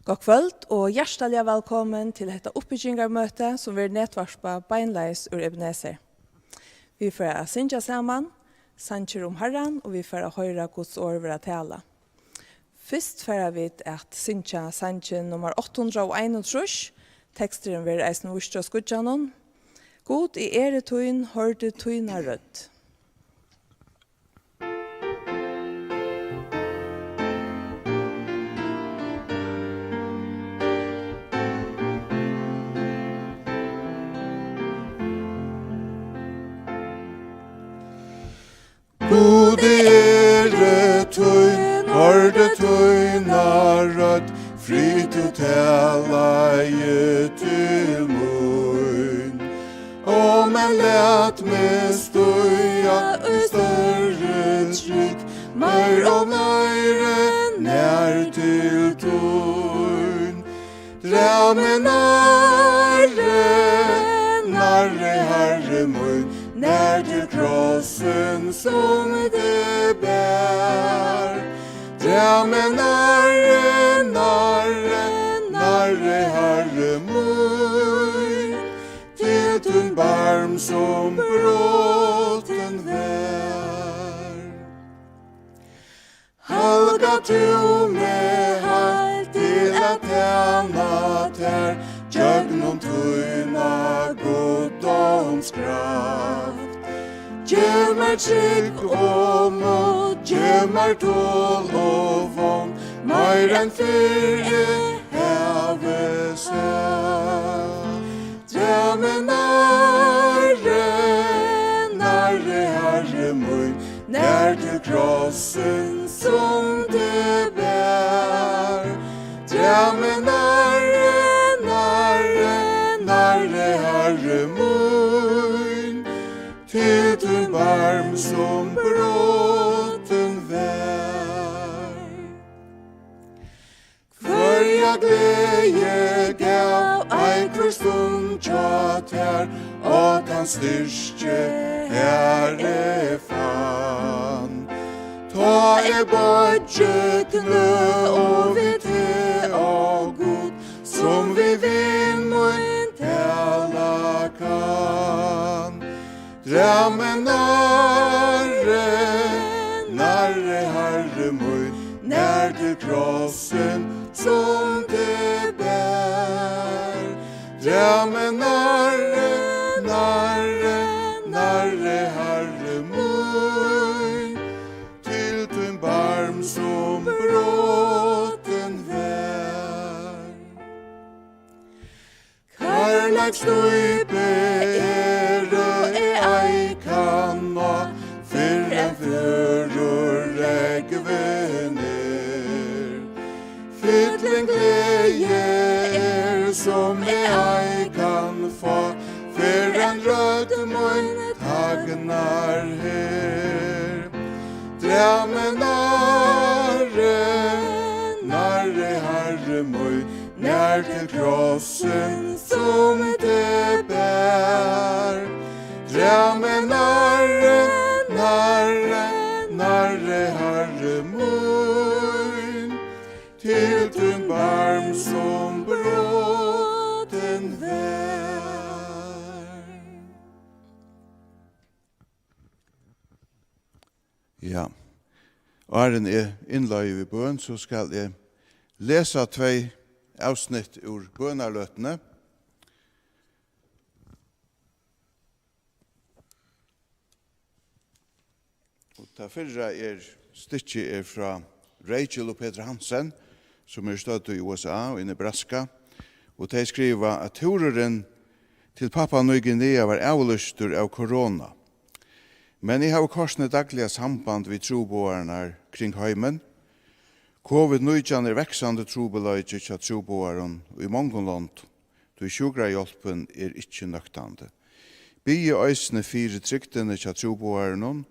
God kvöld og hjertelig velkommen til dette oppbyggingarmøte som vil netvarspa beinleis ur Ebenezer. Vi får synge sammen, sanger om Herren, og vi får høre Guds ord være tale. Først får vi at synge sanger nummer 831, teksteren vil eisen vurst og skudjanon. God i eretøyen hørte tøyna rødt. God eretøyn, hørte tøyna rødt, fri du tala i til mun. Og men let meg støya i større trygg, mer og mer nær til tøyn. Dra meg narre Herre mun, nær til krossen som det bär. Dra meg narre Herre mun, til din barm som bråten vær. Halga tu med halt til at tjena ter, Jøgnum tøyna goddomskraft. Gjev meg trygg og mot, gjev meg tål og vogn, mer enn fyrre heve seg. Dra meg narre Herre mun, nær til krossen som det bär. Dra meg narre Herre mun, til din barm som bråten vær. Hverja glede gav ein hver stund tja ter, og kan styrke Herre fann. Ta bodje knø og vi te og god, som vi vinn mun tala kan. Dra meg narre Herre mun, nær til krossen som det bär. Dra meg narre Herre mun, til din barm som bråten vær. Karlagstøype ei kan nå, fyrr enn fyrur regvener. Fytlen glede som ei kan få, fyrr enn rød mun tagnar her. Dra meg narre Herre mun, nær til krossen som det bär. Dra meg narre Herre mun, til din barm som bråten vær. Ja, Arjen innløy i bøn, så skal jeg lese 2 avsnitt ur bønarløtene. Det fyrre stykket fra Rachel og Peter Hansen, som støtt i USA og i Nebraska. Og de skriver at tureren til Papua Ny Guinea var avlyster av korona. Men jeg har korsene daglige samband ved troboerne kring heimen. Covid-19 veksande trobeløyde til troboerne i mange land, då sjukrahjelpen ikke nøktande. Bie øysene 4 tryktene til troboerne,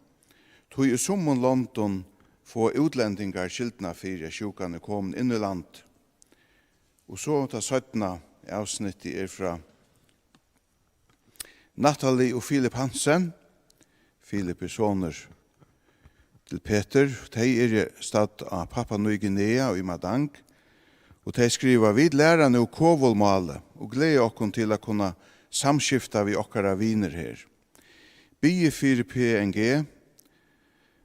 tog i sommon London få utlendingar skiltna fyrir sjukane kom inn i land. Og så ta 17. avsnittet fra Natalie og Philip Hansen. Philip soner til Peter. De stadt av Papua Ny Guinea og i Madang. Og de skriver, vi lærer nå kovolmale og gleder oss til å kunne samskifta vi okkara viner her. Bie 4 PNG,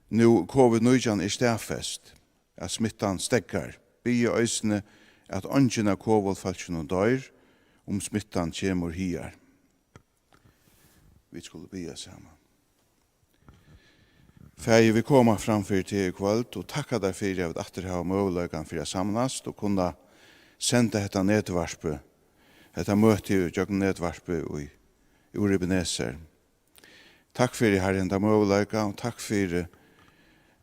nu covid-19 stafest, at smittan stekkar. Bie øysene at ångina kovolfalskjene dør, smittan kjemur hier. Vi skulle bia sammen. Fæg vi koma framfyr til i kvöld, og takka deg fyrir at atter ha møvløygan fyrir samnast, og kunna senda dette netvarspe, dette møte i jøkken netvarspe i Ebenezer. Takk fyrir herren da møvløygan, og takk fyrir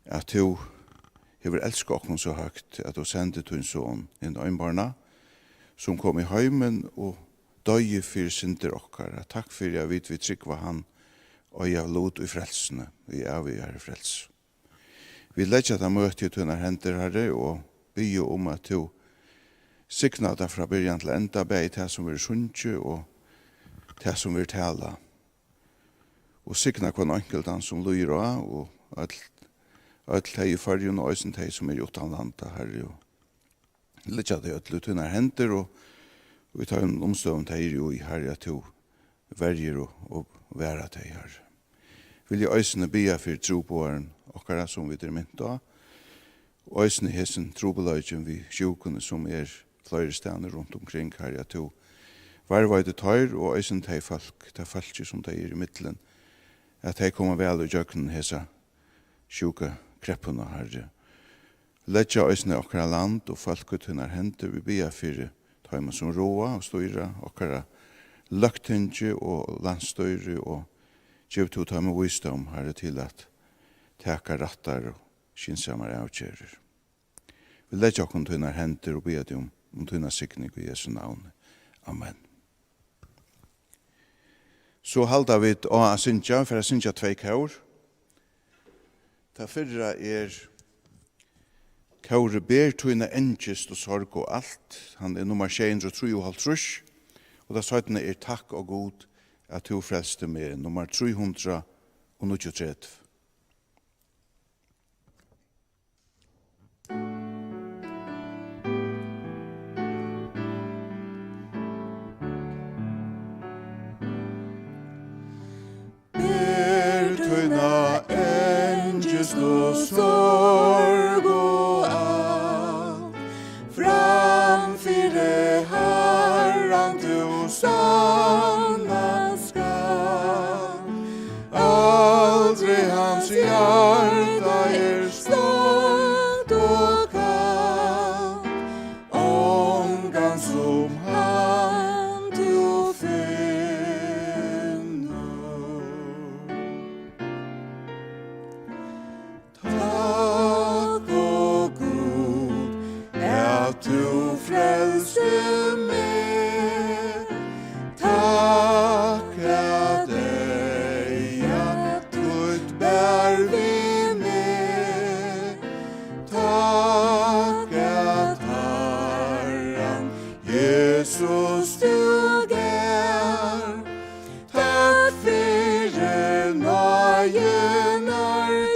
at du hever elska okkon så høgt, at du sendte din son inn øynbarna, som kom i heimen og døye fyrir synder okkara. Takk fyrir at vi tryggva han, og jeg lot i frelsene, vi er frels. Vi legger det møte i tunne hender, herre, og bygge om at du sikna det fra byrjan til enda, bei til som vil sunnkje, og til som vil tala. Og sikna hver enkeltan som lyr og alt teg i fargen, og øysen teg som utan landa, herre, og legger det i tunne hender, og vi tar en omstøvn teg i herre, at du verger og være teg, herre. Vil jeg øysene bia for troboeren okkara som vi mynt av, og øysene hesen trobeløygen vi sjukene som flere steder rundt omkring her, at du varvøyde tøyr, og øysene teg folk, det folk som teg i middelen, at teg kommer vel i jøkken hesa sjuka kreppene herre. Letja øysene okkara land, og folk ut hunnar henter, vi bia for tøyma som roa og styra okkara løgtinge og landstøyre, og gjev to ta med visdom herre til at teka rattar og skinsamar avkjærer. Vi legger okkur tunnar henter og ber om tunnar sikning i Jesu navn. Amen. Så halda vi å synsja, for å synsja 2 kaur. Ta fyrra kaure ber tunna engest og sorg og alt. Han nummer 653, og da søytene takk og god at du frelste med nummer 330. Ber tunna engest og sorg og alt, framfyre Herran du sanna skall. Aldri hans hjarta stått og kallt, omgang som han du finner. Takk og god at du frelste meg. Takk at deg at du bær vi med. Takk at Herren Jesus du gær. Takk for nøyen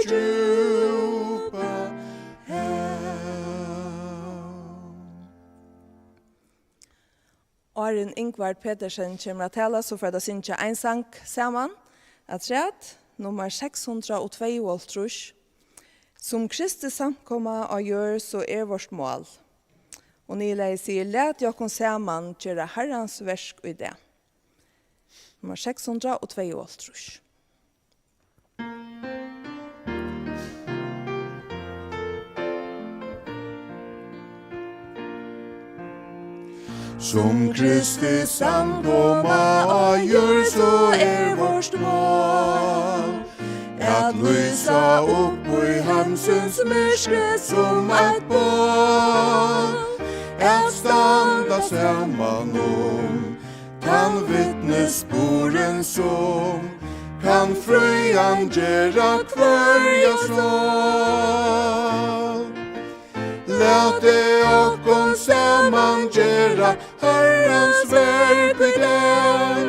djupa her. Arin Ingvard Petersen kommer til å tale, så får jeg synge en sang sammen. Atret, nummer 602, som Kristi samkomma og gjør så vårt mål. Og Nile sier, let jokken sammen gjøre Herrens versk i det. Nummer 602. Som Kristi samkomma og gjør så vårt mål, at lysa opp i hamsens mørke som et bål, at standa saman kan vittnesboren som, kan frøyan gjera kvarja sål. Lät det okkon saman gjera Herrans verk i gled,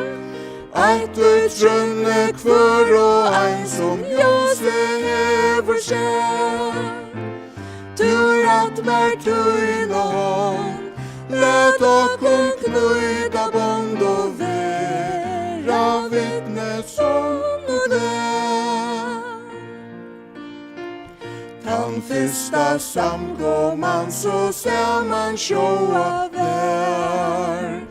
at du trønne kvar og ein som Jose hever skjær. Tur at mer tøyn og hånd, Fyrsta samkomman så saman sjåa vær.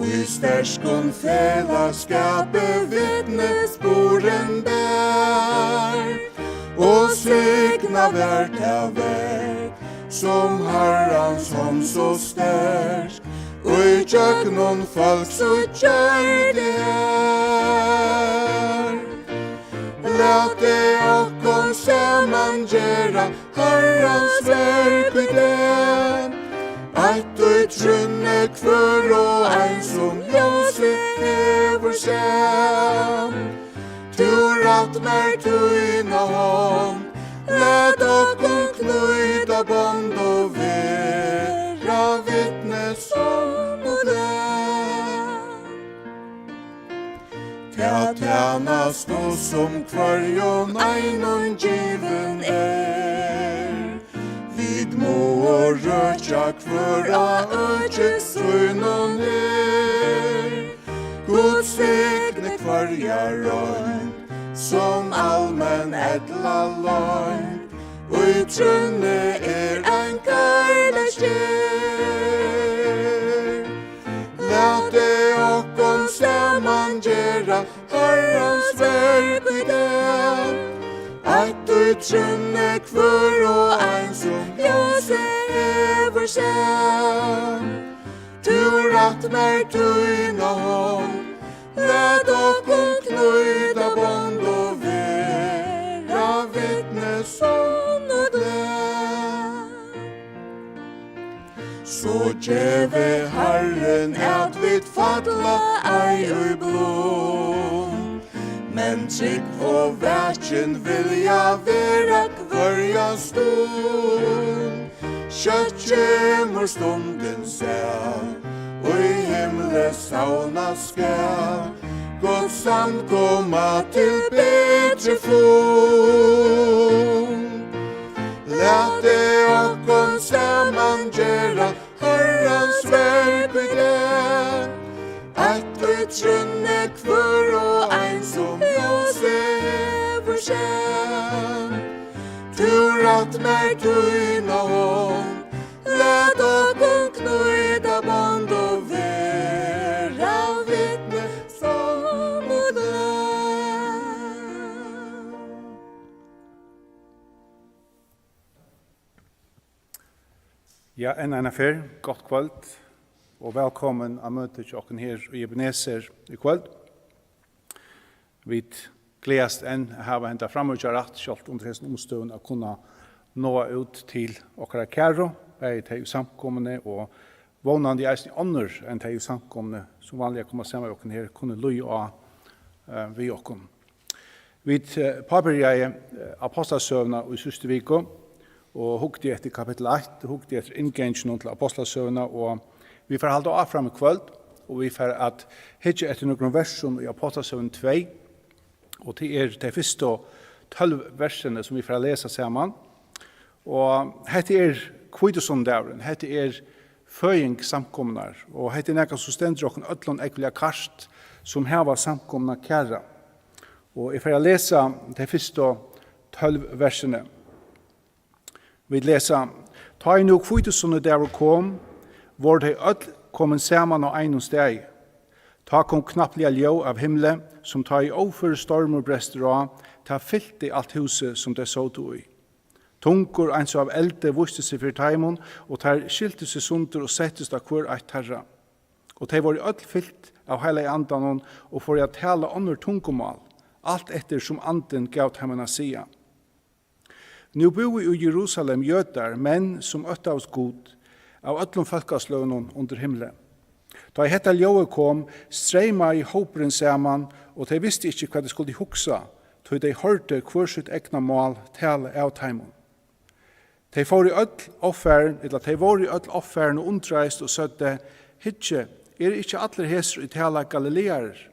I sterskon fellesskapet vittnesboren bär. Og segna vært av verk som Herrans hånd så sterk. Og i tjøknon folk så gjør det her. Lät det okkom saman gjera Herrans verk i det. At du trunne kvar og ein som ljøse hever sem. Du ratt mer tuina hånd, lät okkom knuida bond og vera vittnes om og dem. Ta tjänas då som kvarjon einon given Vid må og røtja kvara øtje søgnon God segne kvarja røgn, som allmenn etla løgn, og i trunne en karla skjer. Lät det okkom saman gjera Herrans verk i det. At du trunne kvar og ein som ljøse hever sem. Du ratt mer tuina hånd, lät okkom knuida bond og vera vittnes om og dem. Så gjeve Herren at vid fadla ei ui blom. Men trygg på vætjen vilja vera kvarja stund. Kjøtt kjemur stunden sel, og i himle sauna skal. God samkomma til bedre fund. Lät det okkom saman gjera Herrans verk i det. At du trunne kvar og ein som ljøse hever sem. Du ratt mer tuina hånd, lät okkom knuida bond og vera vittnes om og dem. Ja, en affär, gott kvöld, og velkommen av møtet til okken her i Ebenezer i kvöld. Vi gledast enn hava hentet framutja rett, selv under hesten omstøen å kunne nå ut til okkara kæro, bei til samkommende og vånande eisen andre enn til samkommende som vanlig kommer sammen med okken her, kunne løy av vi okken. Vi påbyrja apostelsøvna i siste viko, og hugti etter kapitel 8, hugti etter inngengen til apostelsøvna, og vi får halda av fram i kvöld, og vi får at hitje etter noen versjon i apostelsøvna 2, og til de første 12 versene som vi får lese sammen. Og dette kvitesondavren, dette føying samkomnar, og dette nekka som stender okken ødlån ekvelia karst som heva samkomna kæra. Og jeg får lese de første 12 versene. Vi leser, ta i nu kvitesondavren kom, hvor de ødl kom saman av einon steg. Ta kom knapplega ljå av himle, som ta i overføre stormer brester av, ta fyllt i alt huset som det så to i. Tungur eins av elde viste seg for taimon, og tar skilte seg sunder og settes av hver eit tarra. Og de var i ødel fyllt av heile andanon, og for å tale andre tungumal, alt etter som anden gav hemmena sia. Nu bor i Jerusalem jøtar, menn som øtta oss god, av öllum folkasløvnum under himle. Da i hetta ljói kom, streima i hóperen saman, og de visste ikkje hva de skulle hugsa, tog de hørte hver sitt egna mål tale av taimon. De var i öll offeren og undreist og sødde, hitje, ikkje atler heser i tala galilearer?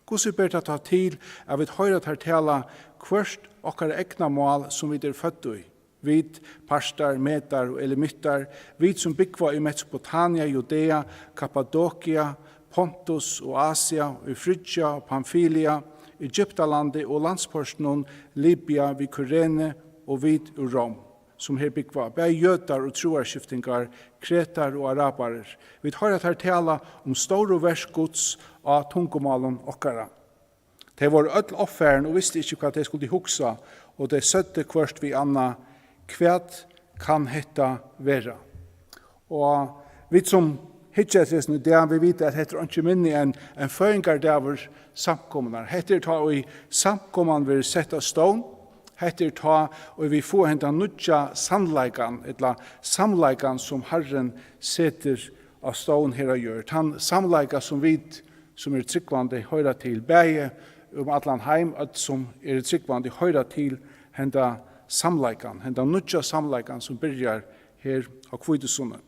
Hvordan ber det ta til at vi høyre tar tala hverst okkar egna mål som vi født i? Vid parstar, metar og elemittar, vid som byggva i Mesopotamia, Judea, Kappadokia, Pontus og Asia, i Phrygia og Pamphylia, Egyptalandet og landsporsnon, Libya, vid Kyrene og vid Rom. som her byggva, bæg jøtar og troarskiftingar, kretar og arabarer. Vi har at her tala om stor og vers gods av tungomalen okkara. De var öll offeren og visste ikke hva de skulle hugsa, og de søtte kvørst vi anna, kvæt kan hetta vera. Og vi som hitjetresen i det, vi vet at heter ikke minne en føringar der samkommunar. Heter ta og i samkomman vil sette stån, heter ta og vi får henta nutja sannleikan, etla samleikan som Herren setter av stån her og gjør. Han samleika som vi som tryggvande høyra til bæge atlan heim, at som tryggvande høyra til henta samleikan, henta nutja samleikan som byrjar her av Kvidesundet.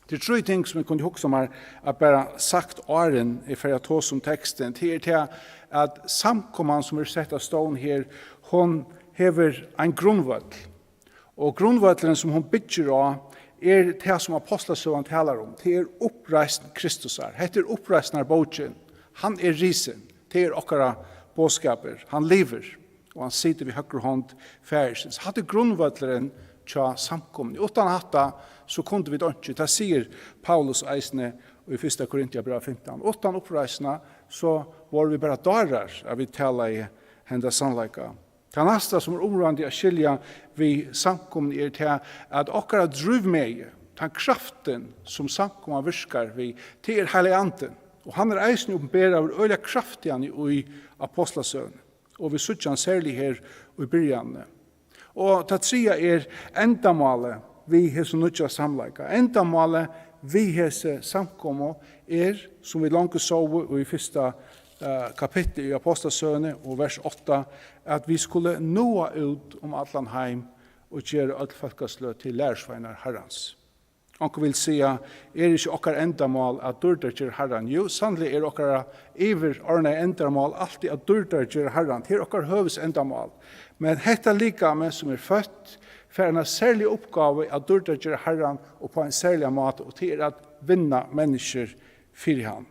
Det er 3 ting som jeg kunne huske om her, at bare sagt åren i for å ta som teksten, til at samkomman som er sett av stån her, hon hever en grunnvøll. Og grunnvøllen som hon bygger av, det som apostelsøven taler om. Det er oppreisen Kristus her. Det er oppreisen av bogen. Han er risen. Det er okkara bådskaper. Han lever, og han sitter ved høyre hånd færsens. Hadde grunnvøllen tja samkomne. Utan hatta så kunde vi ikke. Det sier Paulus eisne i 1. Korintia brev 15. Utan oppreisna så var vi bara darar av vi tala i henda sannleika. Det neste som områdende å skilja vi samkomne til at okkara druvmeie, den kraften som samkomne virkar vi, til heilig anden. Og han eisne oppenbera av øyla kraftian i apostlasøn. Og vi suttja han særlig her i byrjanne. Og det tredje endamålet vi hese nødja samleika. Endamålet vi hese samkommo som vi langt så i 1. kapittel i Apostelsøne og vers 8, at vi skulle nå ut om Atlan heim og gjøre alt folkeslø til lærersveinar Herrans. Onke vil säga, ikke okkar endamål at dørder gjør Herran? Jo, sannelig okkar iver ordne endamål alltid at dørder gjør Herran. Det okkar høves endamål. Men hetta lika med som født, for en særlig oppgave at dørder gjør Herran og på en særlig måte, og til at vinna mennesker for han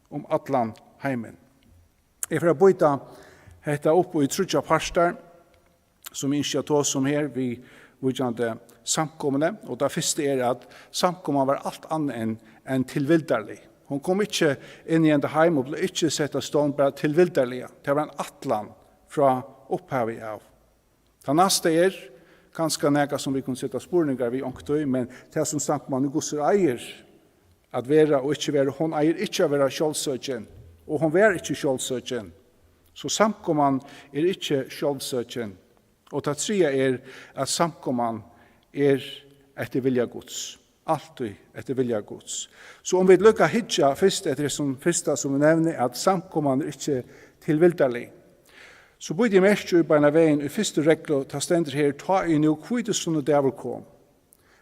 om Atlan heimen. Jeg får bøyta hetta opp i trutja parstar, som ikke er tås som her, vi vujande samkommende, og det første at samkommende var alt annet enn tilvilderlig. Hun kom ikke inn i en heim og ble ikke sett av stånd bare tilvilderlig. Det var en atlan fra opphavet av. Det neste ganske nega som vi kunne sette spurningar vi ångtøy, men det som samkommende gosser eier at være og ikke være, hun eier ikke å være kjølsøkjen, og hun var ikke kjølsøkjen. Så samkommende ikke kjølsøkjen. Og det tredje at samkomman etter vilja Guds. Alltid etter vilja Guds. Så om vi lykker hitja først etter det første som vi nevner, at samkomman ikke tilvilderlig. Så burde jeg mest jo i beina veien i første regler ta stendet her, ta i nå Kvidesunde David kom.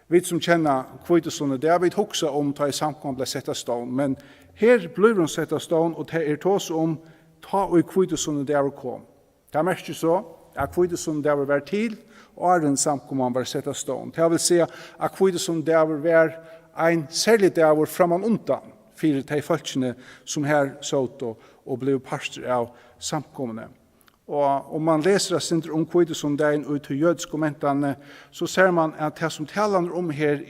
Vi som kjenner Kvidesunde David hoksa om ta i samkomman ble sett av stånd, men her blir hun sett av stånd, og det tås om ta i Kvidesunde David kom. Det er mest jo så, at Kvidesunde David var til, og den samkomman var sett av stånd. Det vil si at Kvidesunde David var en særlig David framan undan, for de folkene som her såt og ble parster av samkommene. Og om man leser om Kvidesunde David ut til jødiske mentene, så ser man at det som taler om her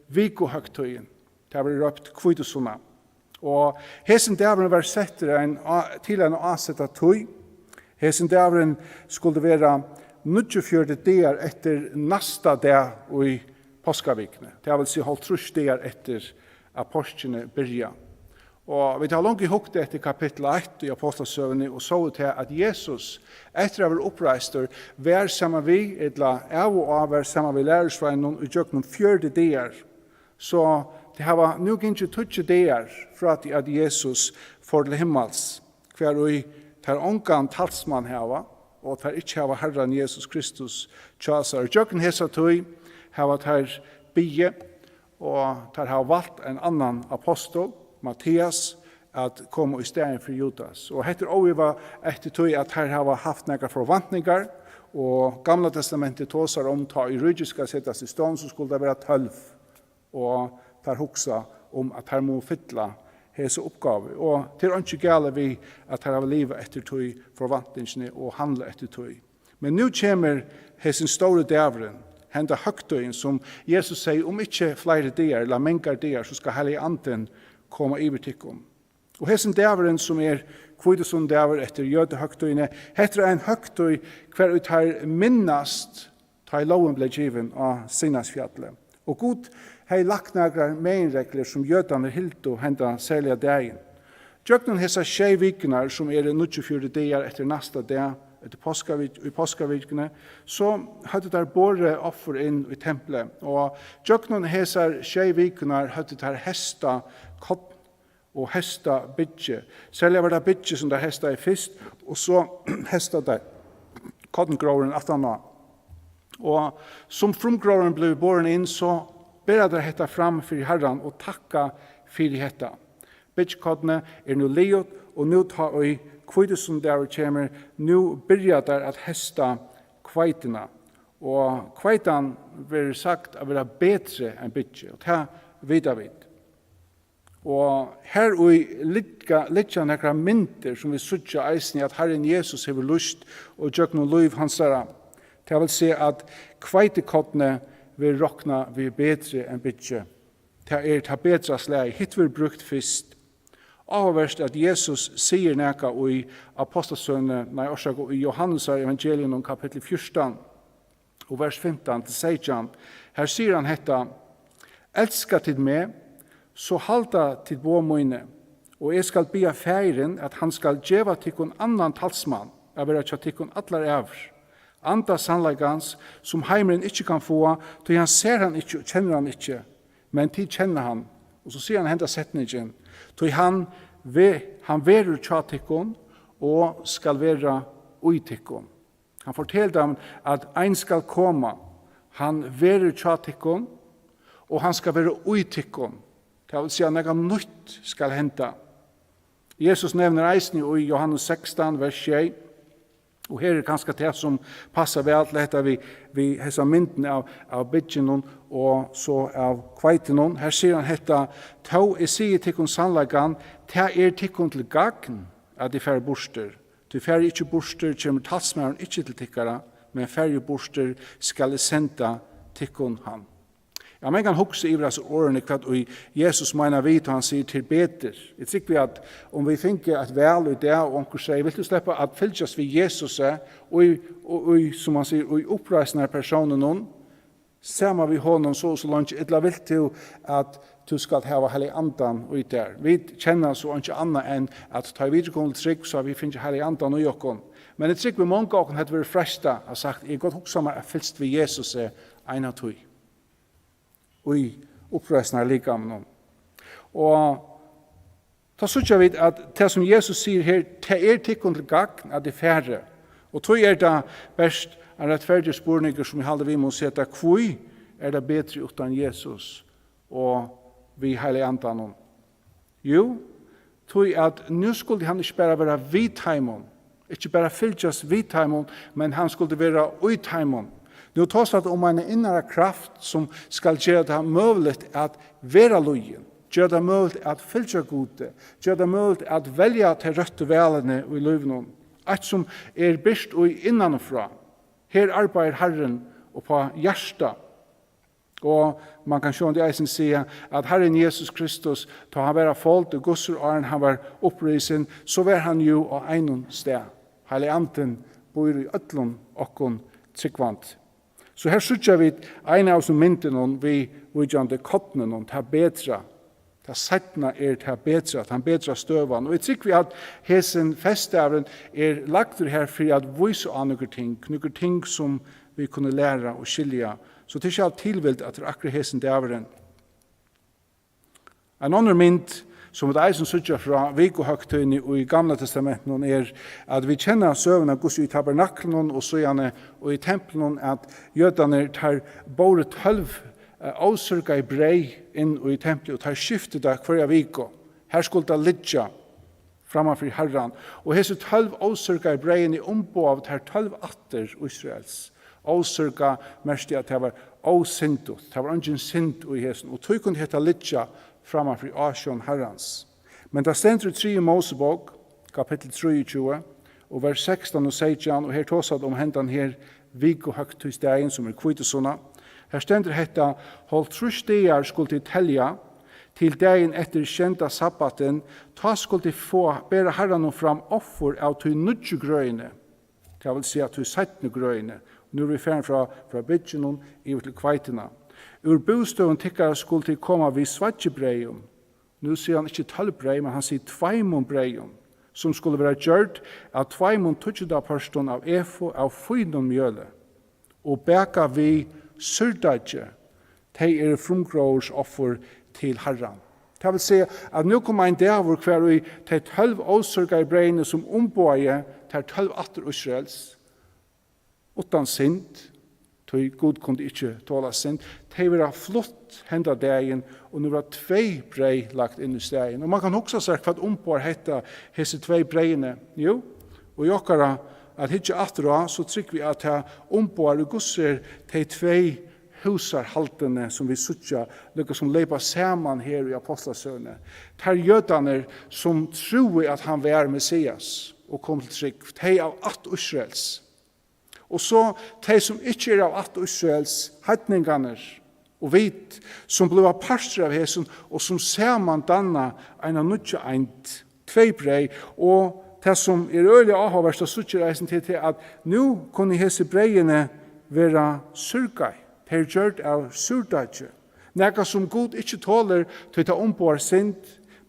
vikohøgtøyen. Det var røpt Kvidesunde. Og hesen David var sett til en avsett av tøy. Hesen David skulle være 94 dager etter nasta dag i påskavikene. Det vil si holdt trus dager etter apostlene byrja. Og vi tar langt i hukte etter kapittel 1 i apostelsøvene og så til at Jesus etter å være oppreister var sammen vi, eller av og av var sammen vi lærersveien og gjør noen 40 dager. Så det var nok ikke 20 dager fra at Jesus får til himmels. Hver og tar ångan talsmann hava, og tar ikke hava Herren Jesus Kristus tjasar. Jøkken hesa tøy hava tar bie, og tar hava valgt en annan apostol, Mattias, at komme i stedet for Judas. Og heter også etter tøy at her hava haft nekka forvantningar, og Gamla testamentet tåsar om ta i rydget skal settes i stånd, så skulle det være 12, og tar hoksa om at her må fytla hese oppgave. Og til å ikke gale vi at her har livet etter tøy forvantningene og handle etter tøy. Men nå kommer hesen store dævren, henda høgtøyen som Jesus sier om ikke flere dager, eller mengar dager, så skal Hellige Anden komme iver tikkum. Og hessen dæveren som Kvidesund dæver etter jøde høgtøyene, heter en høgtøy hver ut her minnast ta i loven ble given av Sinasfjallet. Og Gud har lagt några menregler som jødene hilt og henda særlige dagen. Jøgnen hessa viknar som 24 dager etter nasta dag, i påskavikene, så hadde der båre offer inn i tempelet. Og jøgnen hessa viknar hadde der hesta kott og hesta bytje. Særlig var det bytje som der hesta i fyrst, og så hesta der kottengråren aftana. Og som frumgråren ble båren inn, så ber der hetta fram for Herren og takka for hetta. Bytjekottene nu liot, og nu tar vi Kvidesund der kommer, nu byrjar der at hesta kvaitina. Og kvaitan vil sagt å være bedre enn bytje, og det vidar vi. Og her ligger nekra mynter som vi sutja eisen i at Herren Jesus hever lust og gjøkno liv hansara. Det vil si at kveitekottene vil rokna vi bedre enn bytje. Det ta bedre slag, hitt vil brukt fyrst. Avverst at Jesus sier neka i Apostelsønne, i Johannes evangelium kapitel 14, og vers 15-16. Her sier han hetta: elska til meg, så halda til båmøyne, og jeg skal be feiren at han skal djeva tikkun annan talsmann, av vera tja tikkun allar evr. Anda sannleikans, som heimeren ikkje kan få, til han ser han ikkje og kjenner han ikkje, men tid kjenner han. Og så sier han henda setningen, til han verur tja tikkun, og skal vera ui tikkun. Han forteller dem at ein skal koma, han verur tja tikkun, og han skal vera ui tikkun. Det vil si at noe nytt skal henta. Jesus nevner eisen i Johannes 16, vers 6, og her kanskje det som passar vel til dette vi hessa mynden av bidgenen og så av kveitenen. Her sier han hetta: «Tau sier tikkun sannleikan, ta tikkun til gagn at de færre borster. Du færre ikkje borster, kommer talsmæren ikkje til tikkara, men færre borster skal senda tikkun han.» Ja, man kan hugsa iver altså årene hva Jesus mener vi til han sier til beter. Jeg tror vi at om vi finner et vel i det, og onker sier, vil du slippe at fylgjast vi Jesus og som han sier, og i oppreisende personen, ser vi honom så langt, eller vil til at du skal ha Hellig Andan i der. Vi kjenner så ikke annet enn at ta i videregående trygg, så vi finner Hellig Andan i okken. Men jeg tror vi mange ganger hadde vært fresta og sagt, jeg godt hugsa meg at fylst vi Jesus en av tog. Og i oppreisende likamene. Og da synes vi at det som Jesus sier her, det tikkun til gagn at det færre. Og tog det best en rettferdig spurninger som vi halde vi må se at hvor det bedre utan Jesus og vi heilig andan. Jo, tog at nu skulle han ikke bare være vidheimon, ikke bare fylgjast vidheimon, men han skulle være utheimon. Nu tås det om en innere kraft som skal gjøre det mulig at være lojen, gjøre det mulig at fylgja gode, gjøre det mulig at velja til røtte velene i livet. Et som byrst og innanfra. Her arbeider Herren og på hjertet. Og man kan sjå det eisen si at Herren Jesus Kristus, da han var folk og gosser og han var opprisen, så var han jo av einon sted. Heilig Anden bor i øtlån okkon tryggvant. Så her sutja vi en av som mynden vi vidjande kottene ta bedre. Ta settna ta bedre, ta bedre støvan. Og jeg tykker vi at hesen festævren lagt her for at vise av noen ting som vi kunne lære og skilja. Så det er ikke alt tilvilt at det er akkurat hesen dævren. En annen mynd som det eisen sutja fra Vikohøgtøyne og i Gamla testamenten at vi kjenner søvn av Guds i tabernaklen og søjane og i tempelen at jødene tar bare 12 avsørga i brei inn i tempelet og tar skiftet av hver viko. Her skulle det ligge framfor Herren. Og hese 12 avsørga i brei i ombå av de 12 atter Israels. Avsørga mest at det var avsindot. Det var ingen synd i hesen. Og tog kunne heta ligge framfor Asjon Herrens. Men det stender i 3 Mosebok, kapittel 23, og vers 16 og 16, og her tåsat om hendan her Vikohøgtøysdagen som Kvidesunda. Her stender hetta, hold 3 dagar skulle de telja, til dagen etter kjenta sabbaten, ta skulle de få bæra herran fram offer av til nudju grøyne. Det vil si at til 17 grøyne. Nu er vi færen fra byggen i til kveitina. Ur bostøven tikkar skulle de komme vid svadjebreium. Nu sier han ikke 12 brei, men han sier 2 breium, som skulle være gjørt av 2 tutsjeda person av efo av 4 mjøle, og bæka vi surdadje, de frumgråers offer til Herran. Det vil si at nå kommer en dag hvor hver vi de 12 åsørga i breine som ombøye til 12 atter Israels, utan synd, tog Gud kunne ikke tåle synd, de vil ha flott henda dagen, og nå var 2 brei lagt inn i stegen. Og man kan også se hva ombøyer hette hese 2 breiene. Jo, og i okkara at hitje atter så trykker vi at ombøyer og gusser de 2 husarhaltene som vi suttja, lukka som leipa saman her i Apostlasøvne. Ter jødane som tror at han var Messias og kom til trygg, de av 8 Israels. Og så de som ikke er av 8 Israels, heitningane og vit, som ble parster av hesen, og som saman danna en av nødja eint, 2 brei, og det som er øyelig avhåverst av suttja reisen til at nå kunne hese breiene være surgai. Det er gjørt av surdadje. Nega som Gud ikke tåler til å ta ombår synd,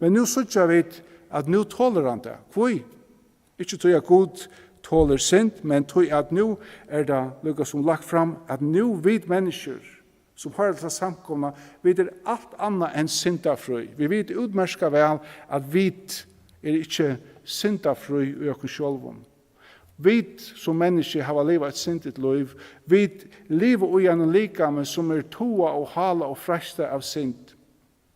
men nå sørger vi at nå tåler han det. Hvor? Ikke til at Gud tåler synd, men til at nå er det lukket som lagt fram at nå vid mennesker som har det samkomna, vi er alt annet enn syndafrøy. Vi vet utmerska vel at vi er ikke syndafrøy i oss sjølvom. Vi som mennesker har livet et syndigt liv. Vi lever i en likame som er toa og hala og fresta av synd.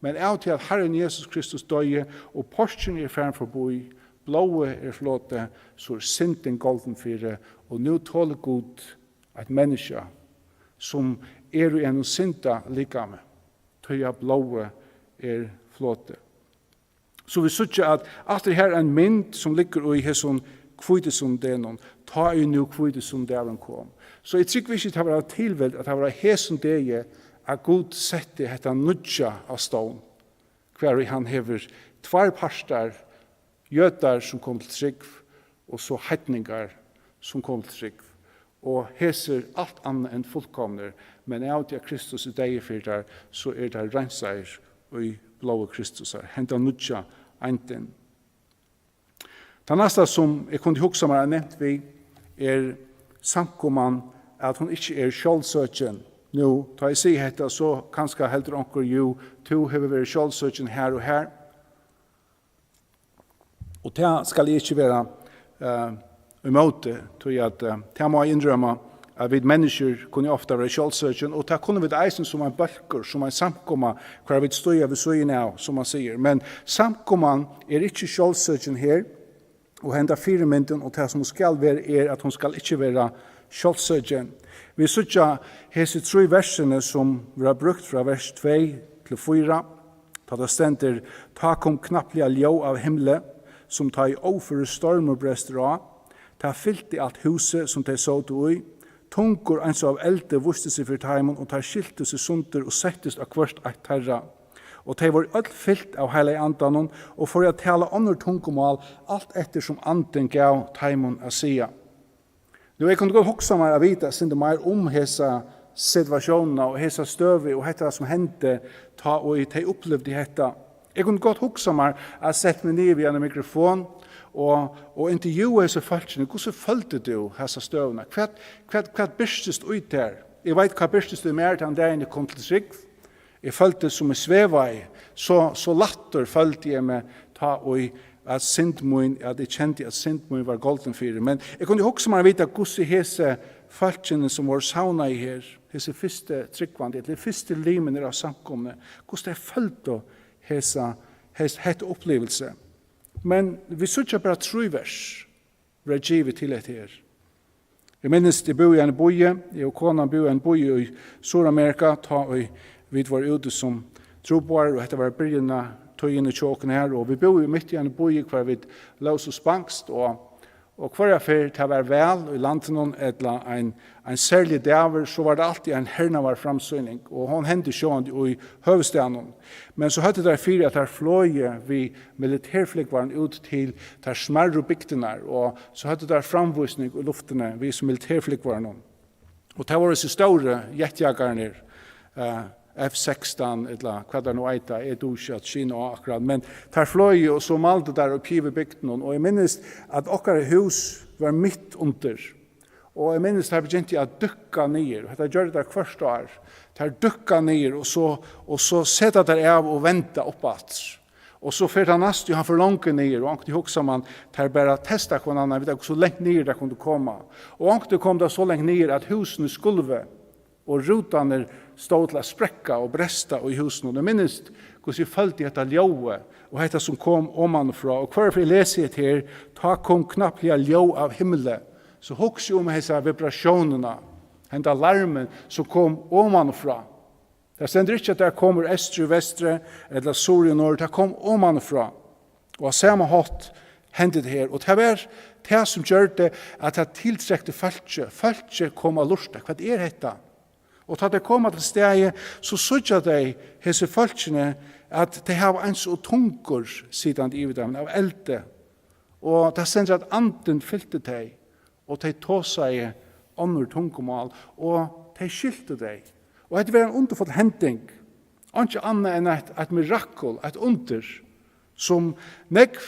Men av til at Herren Jesus Kristus døye og porsen er fram forboi, blåe er flåte, så er synden golden fire, og nå tåler Gud et menneske som er i en synda likame, tøya blåe er flåte. Så vi sutja at det her er en mynd som ligger i hesson kvitesundenen, ta i nu kvitesundenen kom. Så jeg tykker ikke at det var tilveld at det var hesundeye at Gud sette hetta nudja av stån, hver han hever 2 parster, jøtar som kom til trygg, og så heitningar som kom til trygg. Og heser alt annet enn fullkomner, men av til Kristus i deg for der, så er det renseier og i blåe Kristus her. Henta nudja einten. Det neste som jeg kunne huske meg nevnt vi, er samkomman at hun ikke er sjålsøkjen. Nå, da jeg sier dette, så kanskje heldur onker jo, to har vært sjålsøkjen her og her. Og det skal jeg ikke være umåte, tror jeg at det må jeg innrømme at vi mennesker kunne ofte være sjålsøkjen, og det kunne vi eisen som en bølger, som en samkomman, hvor vi støyer ved søyen av, som man sier. Men samkomman er ikke sjålsøkjen her, og henda 4 mynden, og det som skal være er at hun skal ikke være sjålsøkjen. Vi sørger hese 3 versene som vi har brukt fra vers 2 til 4, da det stender, ta kom knapplige ljå av himle, som ta i overføre storm og brester av, ta fyllt i alt huset som de så til ui, tungur eins av elde vuste seg for teimen, og ta skilte seg sunder og settes av hvert eit terra. Og de var alt fyllt av hele andanen, og for å tale andre tungomål, alt etter som anden gav teimen å sia. Nå, jeg kunne godt hoksa meg å vite, siden mer om hesa situasjonene, og hesa støve, og hetta som hendte, ta og de opplevde dette. Jeg kunne godt hoksa meg å sette meg ned via en mikrofon, og intervjue hese folkene. Hvordan følte du hese støvene? Hva byrstest ut der? Jeg vet hva byrstest du mer til den dagen jeg kom til trygg. Jeg følte som jeg sveva i. Så latter følte jeg meg ta og at jeg kjente at syndmoen var golden fyrir. Men jeg kunne også meg vite hvordan hese folkene som var sauna i her, hese første tryggvande, eller første limen av samkomne, hvordan jeg følte hese opplevelse. Men vi sørger bare 3 vers, var givet til et her. Jeg minnes jeg bor i en boje, jeg og konan bor i en boje i Sur-Amerika, vi var ute som trobar, og dette var begynnende tog inn i tjåken her, og vi bor midt i en boje hver vi løs og spangst, og og hver affær til å være vel i landet eller en særlig dæver, så var det alltid en hernavar framsøgning, og hon hendte sjående i høvestaden. Men så hadde det fire at der fløye vi militærflygvaren ut til der smarre bygdene, og så hadde det framvisning i luftene vi som militærflygvaren. Og det var disse store jetjagerne, F-16, eller hva det nå eiter, du ikke at Kina akkurat, men der fløy og så malte der oppe i bygden, og jeg minnes at okkar hus var midt under, og jeg minnes der begynte jeg å dykka ned, og det gjør det der hvert år, der dykka ned, og så sette der av og vente oppåt, og så fyrir han nast han for langt ned, og ankti hoksa man, der bare testa hverandre, jeg vet ikke så lengt ned der kunne komme, og ankti kom det så lengt ned at husene skulve, og rutene stod til å sprekka og bresta i husen. Og det minnes hvordan jeg følte dette ljøet, og dette som kom omanfra. Og hver for jeg leser det her, ta kom knapplige ljø av himmelen. Så hoks jo med disse vibrasjonene, denne alarmen som kom omanfra. Det stender ikke at det kommer østre, vestre, eller sør og nord, det kom omanfra. Og av samme hatt hendte det her. Og det var det som gjør det at det tiltrekte falske. Falske kom av lortet. Hva er dette? Og da det kom til stedet, så sørger de hese folkene at de har en så tungur siden i dem av elde. Og det sender at anden fylte de, og de tog seg andre tungomål, og de skilte de. Og det var en underfull hending, ikke annet enn et mirakel, et under, som nekv,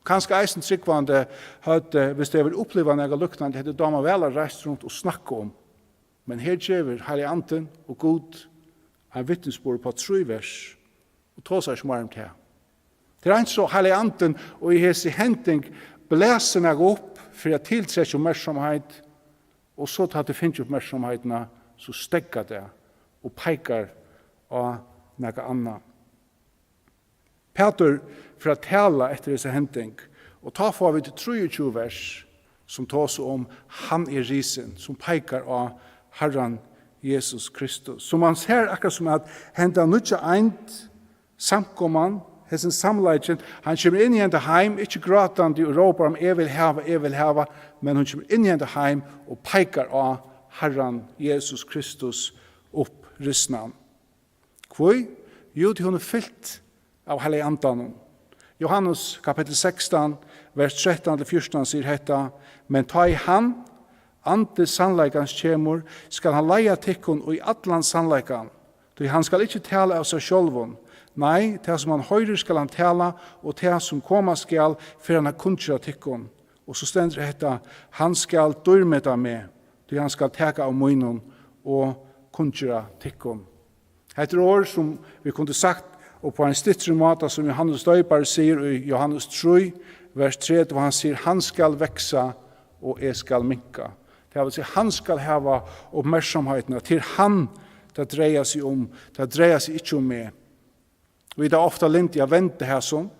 kanskje eisen tryggvande, hadde, hvis det var opplevende jeg luktende, det hadde damer vel reist rundt og snakket om. Men her gjør Heilig Anden og God en vittnesbord på 3 vers og tar seg som varm til. Det er en så Heilig Anden og i hese henting blæser jeg opp for å tiltrekke oppmerksomhet, og så tar det finnes oppmerksomhetene, så stekker det og peker av noe annet. Peter for å tale etter hese henting, og ta får vi til 23 vers som tar seg om han er risen, som peker av Herren Jesus Kristus. Så man ser akkurat som at henda nødja eint samkomman, hessen samleidjen, han kommer inn i henda heim, ikke gratande og råper om jeg vil hava, men han kommer inn i henda heim og peikar av Herren Jesus Kristus opp rysnan. Hvor? Jo, til hun er fyllt av Heilig Andan. Johannes kapittel 16, vers 13-14 sier hetta, men ta i han, ante sannleikans kjemur, skal han leia tikkun og i atlan sannleikan. Så han skal ikke tala av seg sjálvun. Nei, det som han høyrer skal han tala, og det som koma skal, for han har kunnkjera tikkun. Og så stender dette, han skal dørmeta med, så han skal teka av munnen og kunnkjera tikkun. Et år som vi kunne sagt, og på en stittre måte som Johannes Døybar sier i Johannes 3, vers 3, hvor han sier, han skal veksa, og jeg skal minka. Det vil si, han skal hava oppmerksomheten til han det dreier seg om, det dreier seg ikke om meg. Vi er ofte lint i å vente her sånn,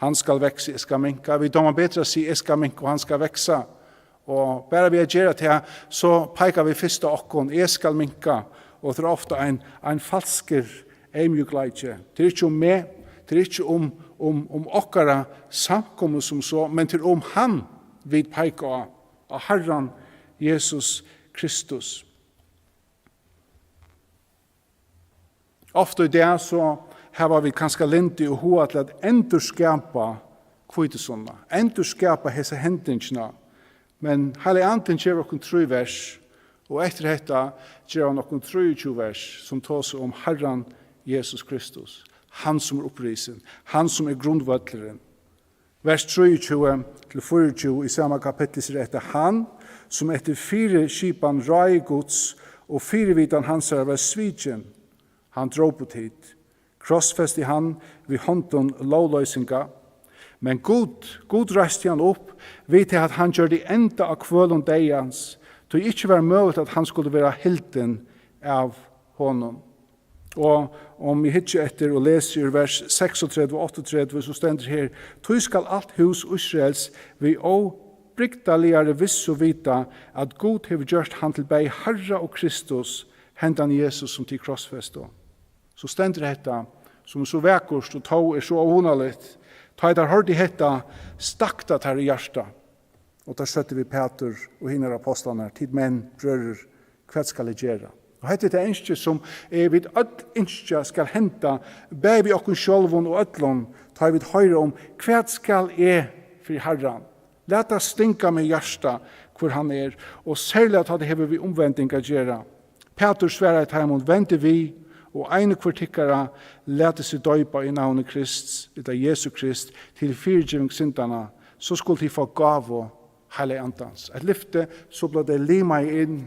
han skal vekse, jeg skal minka. Vi dommer bedre å si, jeg skal minka, og han skal vekse. Og bare vi gjør det her, så peker vi først av okken, jeg skal minka, og det er ofte en falsker eimjukleitje. Det er ikke om meg, det er ikke om okkara samkommet som så, men til om han vil peke av Herren Jesus Kristus. Ofte i det så har vi kanskje lente og hoa til at endurskapa kvitesonna, endurskapa hese hendingene. Men Heilig Anden gjør okken 3 vers, og etter dette gjør han okken 23 vers, som tar seg om Herren Jesus Kristus. Han som er opprisen, han som er grundvøtleren. Vers 23-24 i samme kapittel sier dette, han som etter 4 skipan rai Guds og 4 vitan hans var svidjen, han drog på tid. Krossfest i han vid hånden lovløysinga, men God reiste han opp, vet jeg at han gjør det enda av kvølen deians, så det ikke var mulig at han skulle være hilden av honom. Og om vi hittar etter og leser vers 36 og 38, så stender her, «Tog skal alt hus Israels vi og brygdaligere viss og vita at God har gjort han til bei Herre og Kristus, hendan Jesus som til krossfesto.» Så stender dette, som er så vekkert og tog er så avhåndaligt, ta der hørte dette stakta her i hjertet. Og der støtte vi Peter og hinner apostlarna, tid menn, brører, hva skal jeg gjøre? Og hette det ønske som vid ødel ønske skal hente, baby okkun sjølvun og ødlun, tar vi høyre om hva skal jeg for Herren? Lät det stinka med hjärsta hvor han og særlig at det hever vi omvending å gjøre. Peter sverre et heimund, vente vi, og ene kvartikkere lete seg døypa i navnet Krist, etter Jesu Krist, til fyrtjeving syndana, så skulle de få gav og hele antans. Et lyfte, så ble det lima inn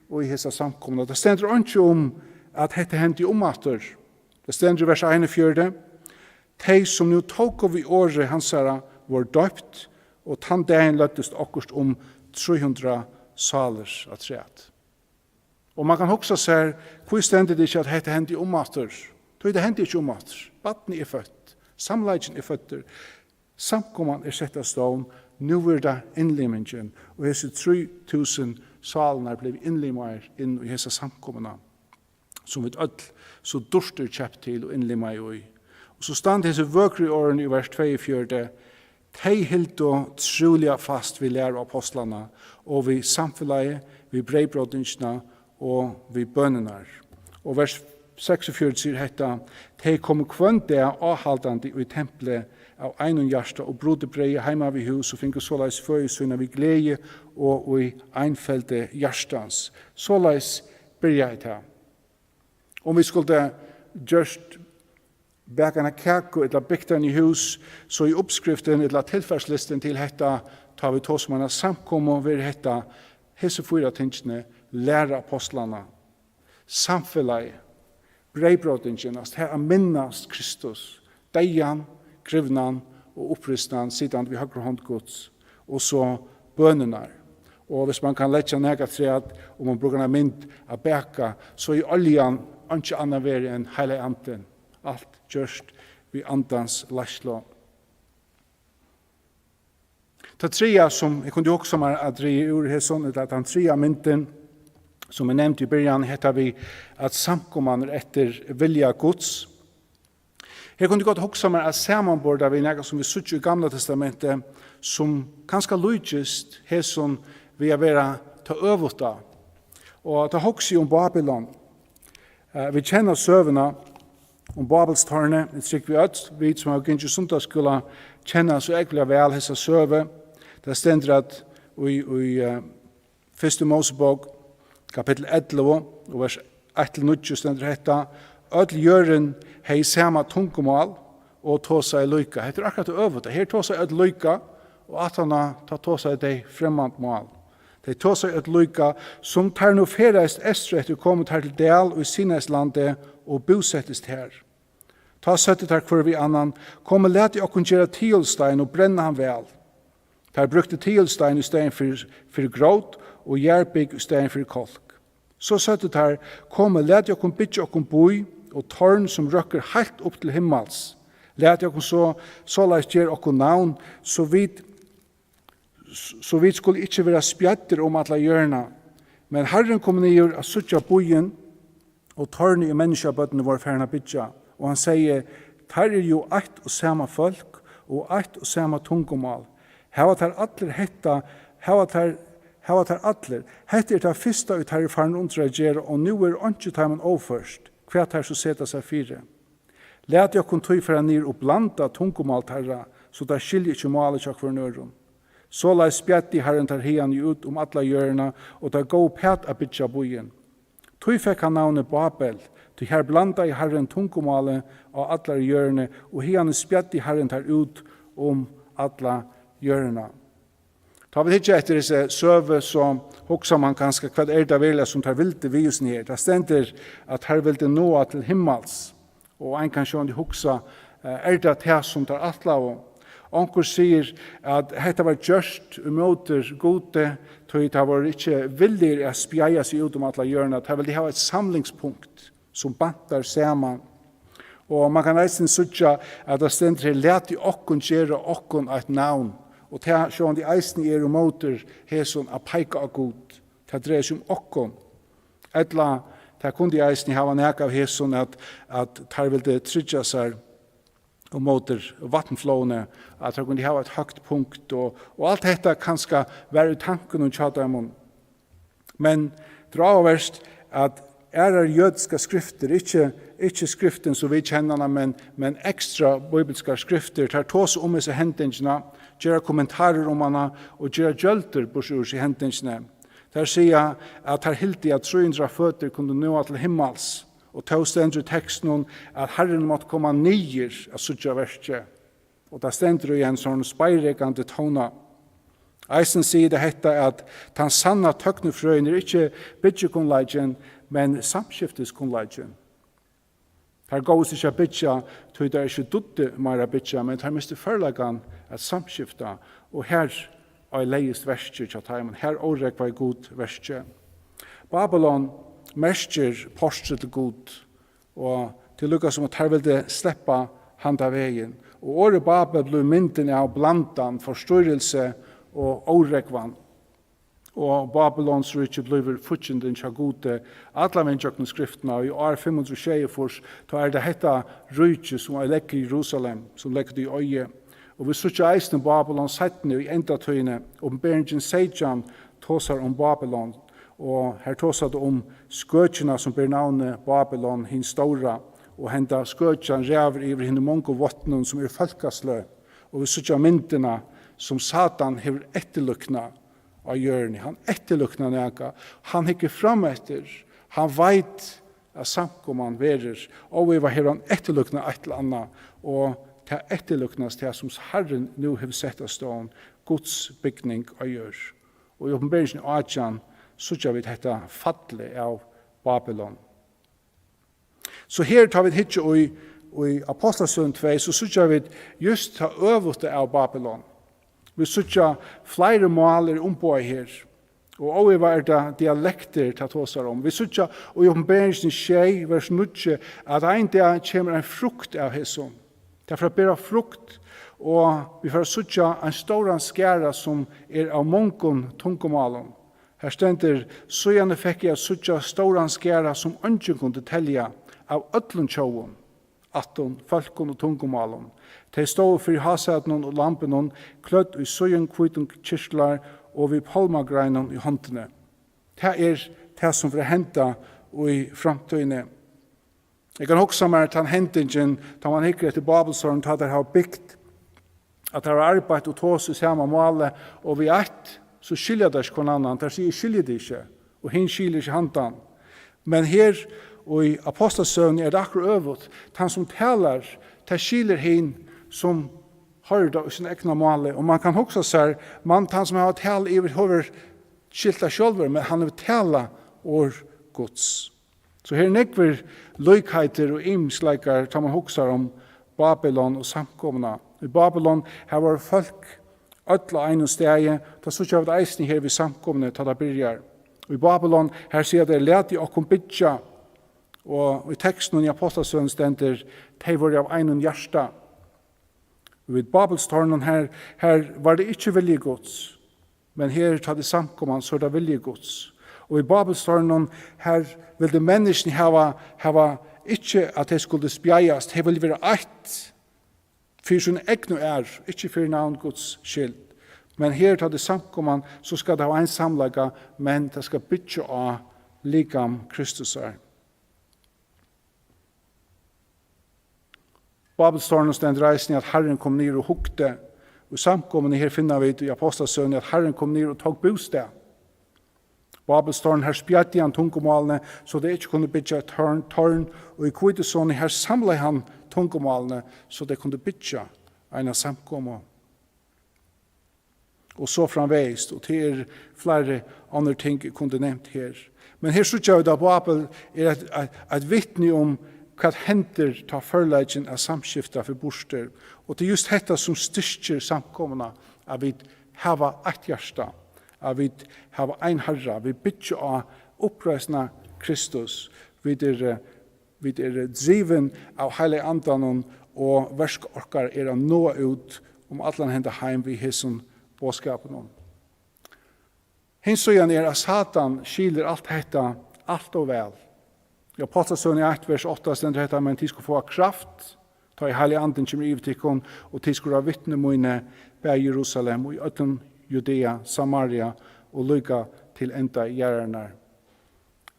og i hessa samkomna. Det stender ikke om at dette hendte i omater. Det stender i vers 41. De som nu tok av i året hansara var døpt, og tann dagen løttest akkurst om 300 saler av treet. Og man kan også se, hvor stender det ikke at dette hendte i omater? Det hendte ikke i omater. Vattnet født, samleidjen føtter, samkomman sett av stån, nu er det innlimingen, og hese 3000 salene ble innlimmer inn i hese samkommene, som vi ødel så dorster kjapt til og innlimmer i. Og så stand hese vøkre årene i vers 42, de helt og trolig fast vi lærer apostlene, og vi samfunnet, vi breibrådingsene, og vi bønnene. Og vers 46 sier dette, de kom kvønt det avhaldende i tempelet av einun hjärsta og brodde breie heima vid hus og finke såleis føysuna vid glede og i einfelte hjärstans. Såleis byrja jeg til. Om vi skulle gjørst bakana kærku eller bygtan i hus, så i oppskriften eller tilfærslisten til hetta tar vi tås manna samkom og vir hetta hese fyra tingene læra apostlana, samfellet, breibrådingen, her er minnast Kristus, deian, grivnan og opprystan sidan vi høyre håndgods, og så bønene. Og hvis man kan lette negatræt, og man bruker en mynd av bæka, så i oljan ikke annet være enn hele anten. Alt gjørst vi andans lasslå. Det tredje som jeg kunne også adrege ur her sånn, at den tredje mynden, som jeg nevnte i början, heter vi at samkommaner etter vilja Guds. Her kunne godt også at sammanborda vi nega som vi sutter i Gamla testamentet, som kanskje lujtjist, her som vi er vera ta øvota. Og det også om Babylon. Vi kjenner søvna om Babelstårne, det trykker vi ut, vi som har gynnsi sundagsskola, kjenner så egentlig vel hessa søve. Det stender at i 1. Mosebok, kapittel 11, og vers 1-9 stender hetta, öll jörn hei sama tungumal og tåsa i løyka. Hetta er akkurat øvut. Her tåsa i öll løyka, og atana ta tåsa i dei fremmant mal. De tåsa i öll løyka, som tar no fereist estre etter kommet her til del og i Sinaislande og bosettest her. Ta søttet her kvar vi annan, komme let i okkun gjera tiolstein og brenna han vel. Der brukte tiolstein i stein for gråt og gjerbygg i stein for kolk. Så søttet her, komme let i okkun bytja okkun boi og tårn som røkker helt opp til himmels. Let i okkun så leis gjer okkun navn, så vi skulle ikke være spjatter om alle hjørna. Men Herren kom ned av suttja boien, og tårne i menneskebøttene var ferna bytja. Og han sier, her er jo eit og samme folk, og eit og samme tungomal. Heva tar atler hetta, heva tar atler. Hetta er det første ut her i faren underreagere, og nu er ikke teimen overførst. Hva tar så seta seg fire? Let jeg kun tøy for nir og blanda tungomal tarra, så det skiljer ikke malet seg for nøren. Så la spjatti herren tar hian ut om alla hjørna, og det gå pæt a bytja boien. Tøy fikk han navnet Babel, til her blanda i herren tungomalet av alla hjørne, og hian spjatti herren tar ut om alla hjørna. Ta vi hitje etter disse søve, så hoksa man kanskje hva er det velja som tar vilde visen her. Det stender at her vil det nå til himmels, og en kan sjå hoksa er det det som tar atla og onkur sier at dette var gjørst umåter gode, tog det var ikke villig å spjeia seg ut om alle hjørna. Det vil ha et samlingspunkt som bantar saman. Og man kan eisen sutja at det stender let i okkun gjøre okkun et navn. Og det er sånn de eisen er umåter heson a peika av god. Det dreier seg om okkun. Etla, det kunne de eisen hava nek av heson at det vil det trydja seg og motor vattenflåene, at de kunne ha et høyt punkt, og alt dette kan skal være i tanken og tjata imon. Men det er avverst at jødiske skrifter, ikke skriften som vi kjenner, men ekstra bibelske skrifter, tar tås om disse hendelsene, gjør kommentarer om henne, og gjør gjølter på seg hendelsene. Der sier at her hilti at 300 føtter kunne nå til himmels, og ta stendur i teksten at Herren måtte komme nyer av suttja verset. Og da stendur igjen sånn speirekande tona. Eisen sier det hette at den sanna tøknefrøyen ikke bytjekonleidjen, men samskifteskonleidjen. Her gås ikke bytja, tog det ikke dutte mer bytja, men her miste førlagan at samskifta, og her er leist verset til teimen. Her årek var god verset. Babylon merker porstret til god, og til lukka som at her vil det sleppa handa veien. Og året Babel ble mynden av blandan, forstyrrelse og årekvann. Og Babylons rykje ble futjenden til gode, alle mennkjøkne skriftene, og i år 524, da det hetta rykje som er lekk i Jerusalem, som lekk i øye. Og vi sykje eisen Babylon settene i endatøyene, og Bergen Seidjan tåsar om Babylon, og her tåsar det om skøtjene som ber navnet Babylon, hin stora, og henda skøtjene ræver iver henne mange vottene som er folkeslø, og vi sykje myndene som Satan hever etterlukna av hjørnet. Han etterlukna nega, han hikker fram etter, han veit at samkomman verer, og vi var her han etterlukna et eller annet, og til etterluknas til som Herren nu har sett av stånd, Guds bygning av gjør. Og i oppenberingen av Adjan, så gjør vi dette fattelig av Babylon. Så her tar vi hitje i Apostelsøn 2, så gjør vi just ta øvete av Babylon. Vi gjør flere måler ombå her, og også var det dialekter til å ta om. Vi gjør i oppenberingen 6, vers 9, at en dag kommer en frukt av hesson. Derfor blir det frukt, og vi får gjøre en stor skæra som er av mongon tungomalen. Her stender, så gjerne fikk jeg suttja stóran skæra som ønsken kunne telja av öllun tjóun, atton, falkon og tungumalen. De stod for hasetnon og lampenon, klødd i søyen kvitun kyrklar og vi palmagreinon i håndene. Det det som får henta i framtøyne. Jeg kan hoksa meg at han hendingen, da man hikker etter Babelsåren, da det har bygd, at det har arbeid og tås i samme måle, og vi så skiljer det ikke hverandre annan. Der sier skiljer det ikke, og hin skiljer ikke handan. Men her, og i Apostelsøvn, det akkurat øvet. Han som taler, det skiljer hin som hører det i sin egna måle. Og man kan også se, han som har tale i over skilta sjølver, men han har tale over Guds. Så her nekver løykheiter og imsleikar, tar man også om Babylon og samkomna. I Babylon her var folk ötla ein stegi, da så kjøvd eisen her vi samkomne til det byrjar. Og i Babylon, her sier det, leti okkom bytja, og i teksten i Apostelsøn stender, de var av ein hjärsta. Og i Babelstårnen her var det ikke vilje gods, men her tar det samkomman, så er det vilje gods. Og i Babelstårnen her vil det menneskene hava ikke at de skulle spjeias, de vil være eit, for sin egnu ikke for navn Guds skyld. Men her tar det samkomman, så skal det ha en samlaga, men det skal bytja av likam Kristus er. Babelstårnen stend reisen at Herren kom ned og hukte, og samkomman her finner vi i Apostelsøn at Herren kom ned og tog bostad. Babelstårnen her spjatt i han tungomalene, så det ikke kunne bytja tårn, og i Kvitesån her samlet han tungomalene, så det kunne bytja en samkomma. Og så framveist, og til flere andre ting kunne nevnt her. Men her synes jeg at Babel et vittne om hva hender ta forleggen av samskifta for borster. Og det er just dette som styrker samkommene, at vi hava ett hjärsta, at vi hava ein herra, vi bytja av oppreisna Kristus, vi driven av heilig andan og verskoorkar å nå ut om alle hender heim vi hesson båskapen. Hinsøyan at Satan skiler alt dette, alt og vel. I Apostelsøn i 1, vers 8 stender dette, men de skulle få kraft Ta i heilig anden kommer i tikkun, og til skulle ha vittne mine bei Jerusalem, og i öllum Judea, Samaria, og lykka til enda gjerarnar.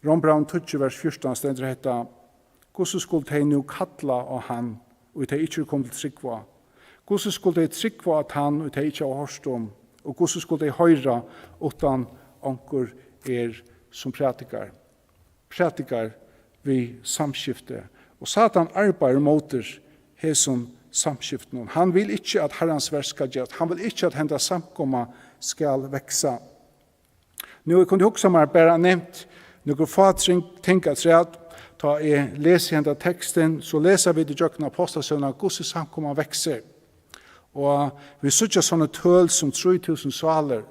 Rombraun 20, vers 14, stender hetta, hvordan skulle de nu kalla av han, og de ikke kom til tryggva? Hvordan skulle de tryggva at han, og de ikke har hørt om? Og hvordan skulle de høyra utan anker som prætikar? Prætikar vi samskifte. Og Satan arbeider moter hesson samskiften. Han vil ikke at Herrens verk skal gjøres. Han vil ikke at henda samkomma skal veksa. Nu kunne jeg huske meg bare nevnt noen få ting at ta jeg leser henda teksten, så leser vi det jøkken apostelsønner hvordan samkomma vekser. Og vi sørger sånne tøl som 3000 saler,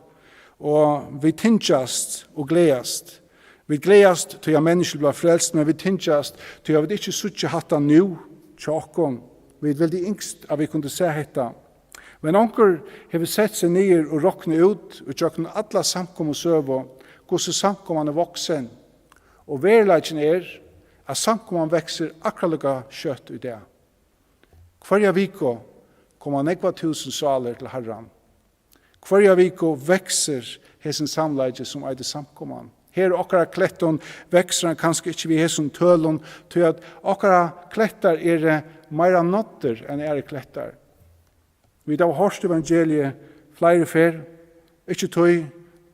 og vi tinsjast og gledast. Vi gledast til at mennesker blir frelst, men vi tinsjast til at vi ikke sørger hatt det nå, tjokken. Vi er veldig yngst at vi kunne se dette. Men onker har vi sett seg ned og råkne ut, og tjokken alle samkommer søver, hvordan samkommene voksen. Og verleggen at samkommene vekser akkurat lukka kjøtt i det. Hver viko kommer nekva 1000 saler til Herren. Hver viko vekser hesen samleidje som eide samkommene. Her okkara kletton vekser han kanskje ikke vi hesen tølun, til at okkara klettar meira notter enn klettar. Vi har hørt evangeliet flere fer, ikke tøy,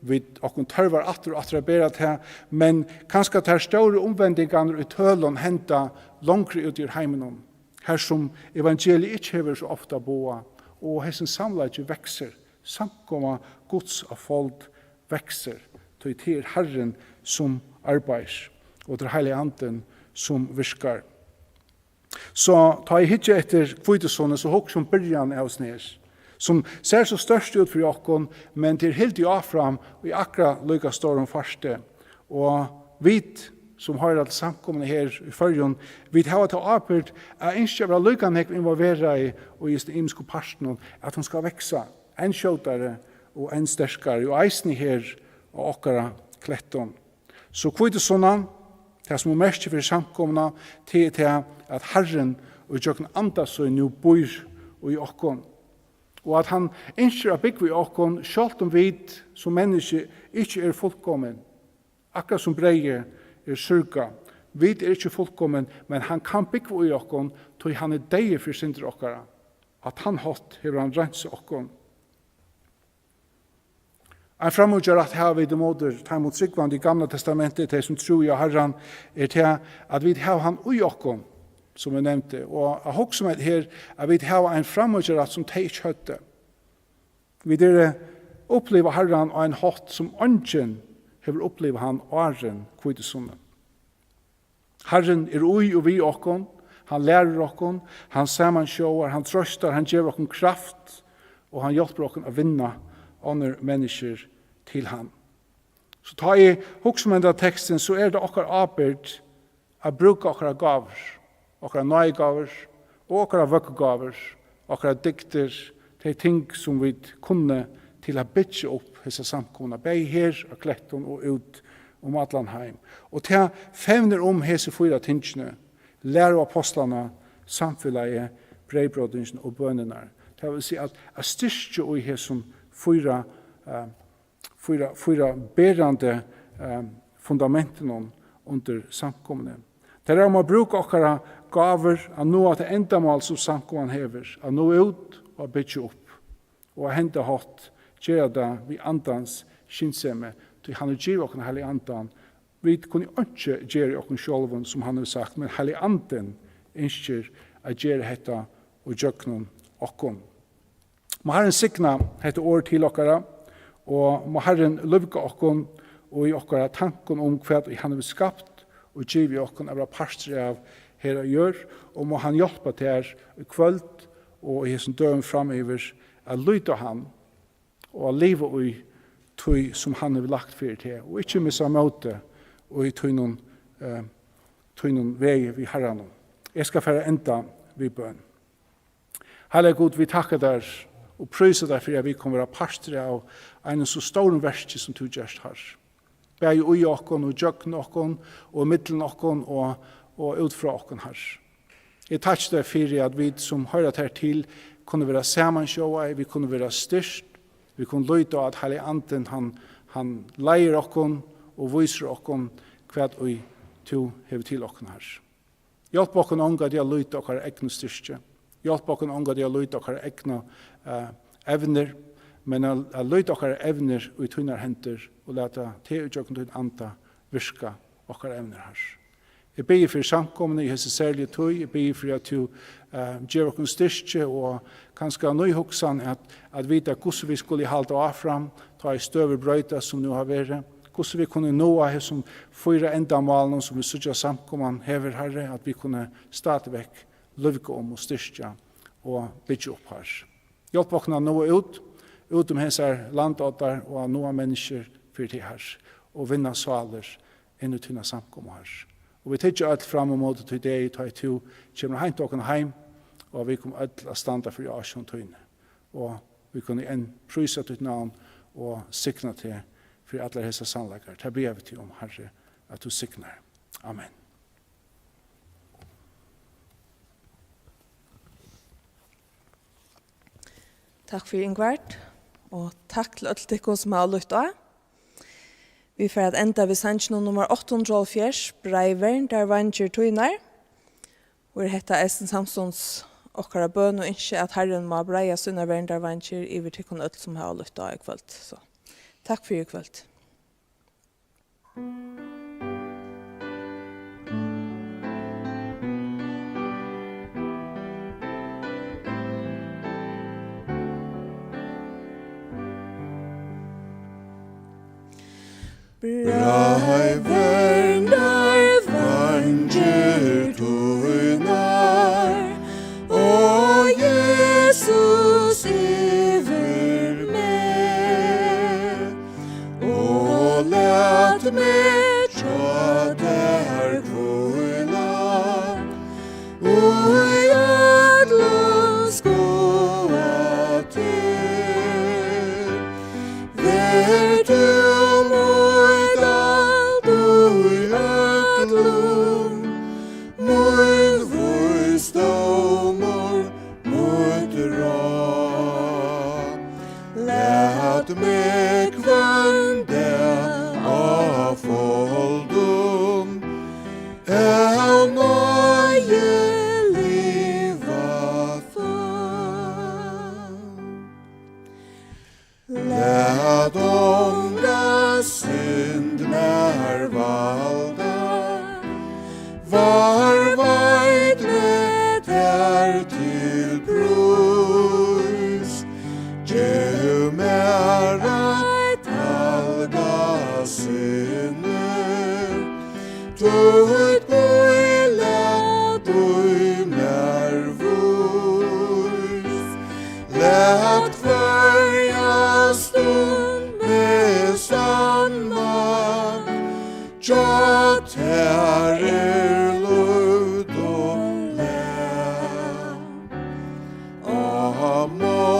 vi okkun tørvar atter og atter bera til, men kanskje at her store omvendingar i tølun henta langre ut i heimenom, her som evangeliet ikke hever så ofta boa, og hesen samleidje vekser, samkomma Guds av folk vekser, til Herren som arbeider, og til heilige anden som virkar. Så ta jeg hitje etter kvitesånne, så hokk som byrjan av snes, som ser så størst ut for jokken, men til helt i afram, og i akra lykka står om første. Og vit som har alt samkommende her i førjon, vi har til arbeid, at ikke vil lykka nek involvera i, og just den imsko parten, at hun skal veksa, en skjøtare og en sterskare, og eisen her, og okkara kletton. Så kvitesånne, det som er mest for samkomna, til at Herren og Jøkken Andasøy nu bor i okkon. Og at han ønsker å bygge i okkon, selv om vi som menneske ikke fullkommen. Akkurat som breier surga. Vi ikke fullkommen, men han kan bygge i okkon, til han deir for synder okkara. At han hatt hever han rense okkon. En framutgjør at her vi det måter, ta mot Sigvand i Gamla testamentet, det som tror jeg Herren, til at vi har han ui okkon, som jeg nevnte. Og jeg håper som her, at vi har en framutgjør at som de ikke høtte. Vi opplever Herren og en hatt som ønsken har opplevet han åren kvitesunnen. Herren ui og vi okkon, han lærer okkon, han samansjåer, han trøster, han gjør okkon kraft, og han hjelper okkon å vinne andre mennesker til han. Så ta i hoksmenda teksten, så det okkar arbeid å bruke okkara gaver, okkara nøygaver, og okkara vøkkegaver, okkara dikter, de ting som vi kunne til å bytje opp hese samkomna, bei her og kletton og ut om Atlanheim. Og til fevner hese fyra tingene, lære apostlene, samfunnet, breibrådingen og bønene. Det vil si at styrke i hese fyra berande fundamenten under samkomne. Det om å bruke okkara gaver av nå at endamål som samkommen hever, av nå ut og bytje opp, og hente hatt, gjøre det vi andans skinnsemme, til han gjør okkara heilig andan. Vi kunne ikke gjøre okkara sjølven, som han har sagt, men heilig anden ønsker å gjøre dette og gjøre noen okkara. Må Herren signa hette år til okkara, og må Herren løvga okkon og i okkara tanken om hva han har skapt, og giv i okkon av parster av her og gjør, og må han hjelpe til her i kvöld, og i hessen døren framöver, å lyde han, og å leve i tøy som han har lagt for til, og ikke missa måte, og i tøy noen vei vi Herren. Jeg skal fære enda vi bøn. Herre God, vi takker der, og prøyser deg for at vi kommer å partre av en så stor verste som du gjørst her. Bæg ui okkon, og jøkken okkon, og middelen okkon, og ut fra okkon her. Jeg takk deg for at vi som hører her til kunne være samansjåa, vi kunne være styrst, vi kunne løyte at Heilig Anden han leier okkon og viser okkon hva vi to hever til okkon her. Hjelp okkon ånga de har løyte okkar egna styrstje. Hjelp okkon ånga de har løyte okkar egna evner, men a løyte okkar evner og i tunnar henter og leta til utjøkken til anta virka okkar evner her. Jeg ber for samkomne i hese særlige tøy, jeg ber for at du gjør okkar styrstje og kanskje nøyhoksan at vite hvordan vi skulle halde av fram, ta i støver brøyta som nu har vært, hvordan vi kunne nå av som 4 endamalen som vi sørger samkomman hever herre, at vi kunne stadigvæk løvke om og styrstja og bygge opp her. Hjelp okkar nå ut om hese landåter og nå av mennesker for det her, og vinna saler inn i tunna samkomman her. Og vi tidser alt fram og måte til det, ta i to, kommer heim til åkken heim, og vi kommer alt å standa for jasjon tøyne. Og vi kunne enn prysa til navn og sikna til for alle hese sannleggere. Det ber vi til om, Herre, at du sikner. Amen. Takk for Ingvard, og takk til alle dere som har lyttet av. Vi får at enda ved sannsjonen nummer 812, Breiver, der vanger tøyner. Og hetta Esten Samsons okkara bøn og ikke at Herren må breia sunna veren der vanger iver til kun ødel som har lyttet av i kveld. Så takk for i kveld. Breiver der vanger tøynar, og Jesus iver med, og let meg tja der kvøyna, og i ødlen skoa til, vær du meg kvande av foldum, nøye liva for. Læt ånga synd mer valda, var veidne der til brus, Gjev mer eit halga sinne, tøyt bøyle, tøy mer vurs, let førja stund med sanna, tjat her løvd og lær, amor.